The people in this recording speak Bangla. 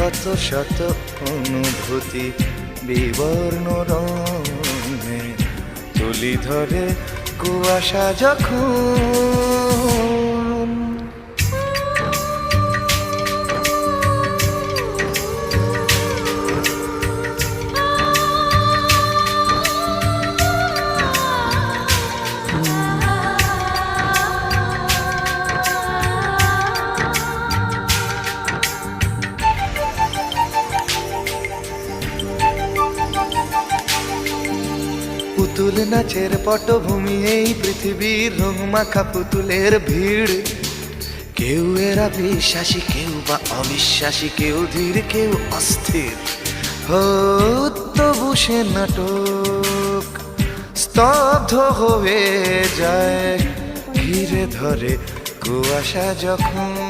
কত শত অনুভূতি বিবর্ণ রঙে তুলি ধরে কুয়াশা যখন। পুতুল নাচের পটভূমি এই পৃথিবীর রং মাখা পুতুলের ভিড়। কেউ এরা বিশ্বাসী, কেউ বা অবিশ্বাসী, কেউ ধীর, কেউ অস্থির। তবু সে নাটক স্তব্ধ হয়ে যায় ঘিরে ধরে কুয়াশা যখন।